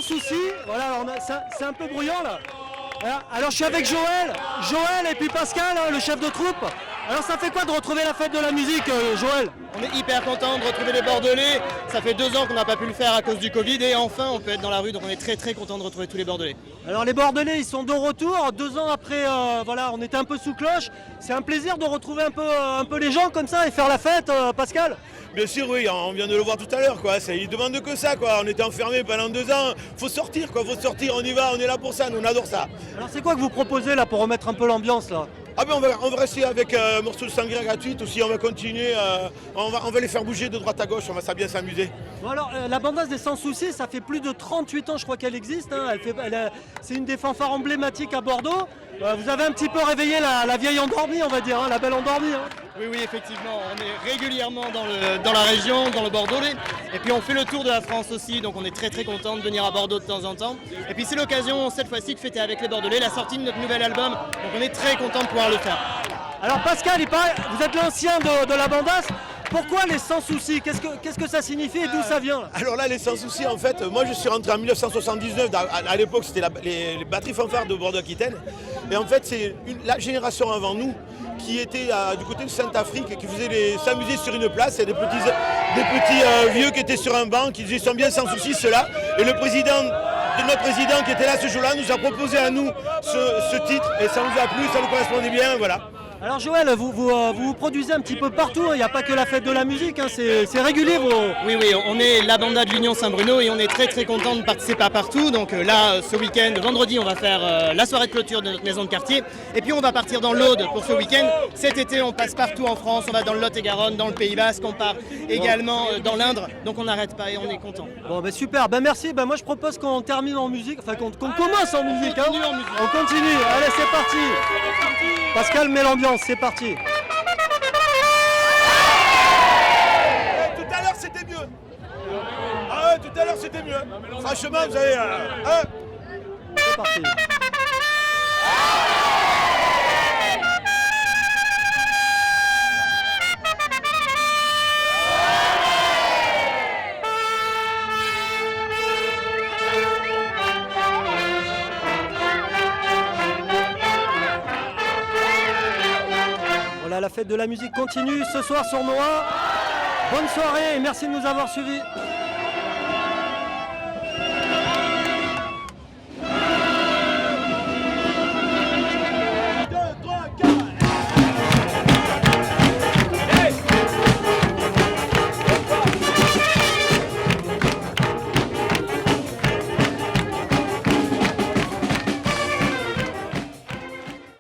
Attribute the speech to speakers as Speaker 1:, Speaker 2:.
Speaker 1: souci. Voilà, c'est un peu bruyant là. Voilà. Alors je suis avec Joël et puis Pascal, hein, le chef de troupe. Alors ça fait quoi de retrouver la fête de la musique, Joël?
Speaker 2: On est hyper content de retrouver les Bordelais. Ça fait 2 ans qu'on n'a pas pu le faire à cause du Covid et enfin on peut être dans la rue, donc on est très content de retrouver tous les Bordelais.
Speaker 1: Alors les Bordelais, ils sont de retour, 2 ans après, voilà, on était un peu sous cloche. C'est un plaisir de retrouver un peu les gens comme ça et faire la fête, Pascal.
Speaker 3: Bien sûr, oui, on vient de le voir tout à l'heure, quoi. Ils demandent que ça, quoi. On était enfermés pendant 2 ans. Faut sortir, quoi. Faut sortir, on y va, on est là pour ça, nous on adore ça.
Speaker 1: Alors c'est quoi que vous proposez là pour remettre un peu l'ambiance là?
Speaker 3: Ah ben on va rester avec un morceau de sangria gratuite aussi, on va continuer, on va les faire bouger de droite à gauche, on va bien s'amuser.
Speaker 1: Bon alors la bandasse des Sans Soucis, ça fait plus de 38 ans je crois qu'elle existe, hein. C'est une des fanfares emblématiques à Bordeaux. Vous avez un petit peu réveillé la vieille endormie on va dire, hein, la belle endormie. Hein.
Speaker 2: Oui, effectivement, on est régulièrement dans la région, dans le Bordelais. Et puis on fait le tour de la France aussi, donc on est très content de venir à Bordeaux de temps en temps. Et puis c'est l'occasion cette fois-ci de fêter avec les Bordelais la sortie de notre nouvel album. Donc on est très content de pouvoir le faire.
Speaker 1: Alors Pascal, vous êtes l'ancien de la bandasse. Pourquoi les Sans Soucis? Qu'est-ce que ça signifie et d'où ça vient là?
Speaker 3: Alors là, les Sans Soucis, en fait, moi je suis rentré en 1979, à l'époque c'était les batteries fanfares de Bordeaux-Aquitaine. Et en fait, c'est la génération avant nous qui était du côté de Sainte-Afrique et qui faisait s'amuser sur une place. Il y a des petits vieux qui étaient sur un banc, qui disaient ils sont bien sans soucis ceux-là. Et notre président qui était là ce jour-là nous a proposé à nous ce titre et ça nous a plu, ça nous correspondait bien, voilà.
Speaker 1: Alors Joël, vous produisez un petit peu partout, il n'y a pas que la fête de la musique, hein, c'est régulier vos...
Speaker 2: Oui, on est la banda de l'Union Saint-Bruno et on est très content de participer à partout. Donc là, ce week-end, vendredi, on va faire la soirée de clôture de notre maison de quartier. Et puis on va partir dans l'Aude pour ce week-end. Cet été, on passe partout en France, on va dans le Lot-et-Garonne, dans le Pays Basque, on part également dans l'Indre. Donc on n'arrête pas et on est content.
Speaker 1: Bon super, merci, moi je propose qu'on termine en musique, enfin qu'on commence en musique. Hein. On continue, allez c'est parti. Pascal met l'ambiance, c'est parti.
Speaker 3: Tout à l'heure c'était mieux. Ah ouais, tout à l'heure c'était mieux. Franchement, vous avez...
Speaker 1: C'est parti. Voilà, la fête de la musique continue ce soir sur Noah. Bonne soirée et merci de nous avoir suivis.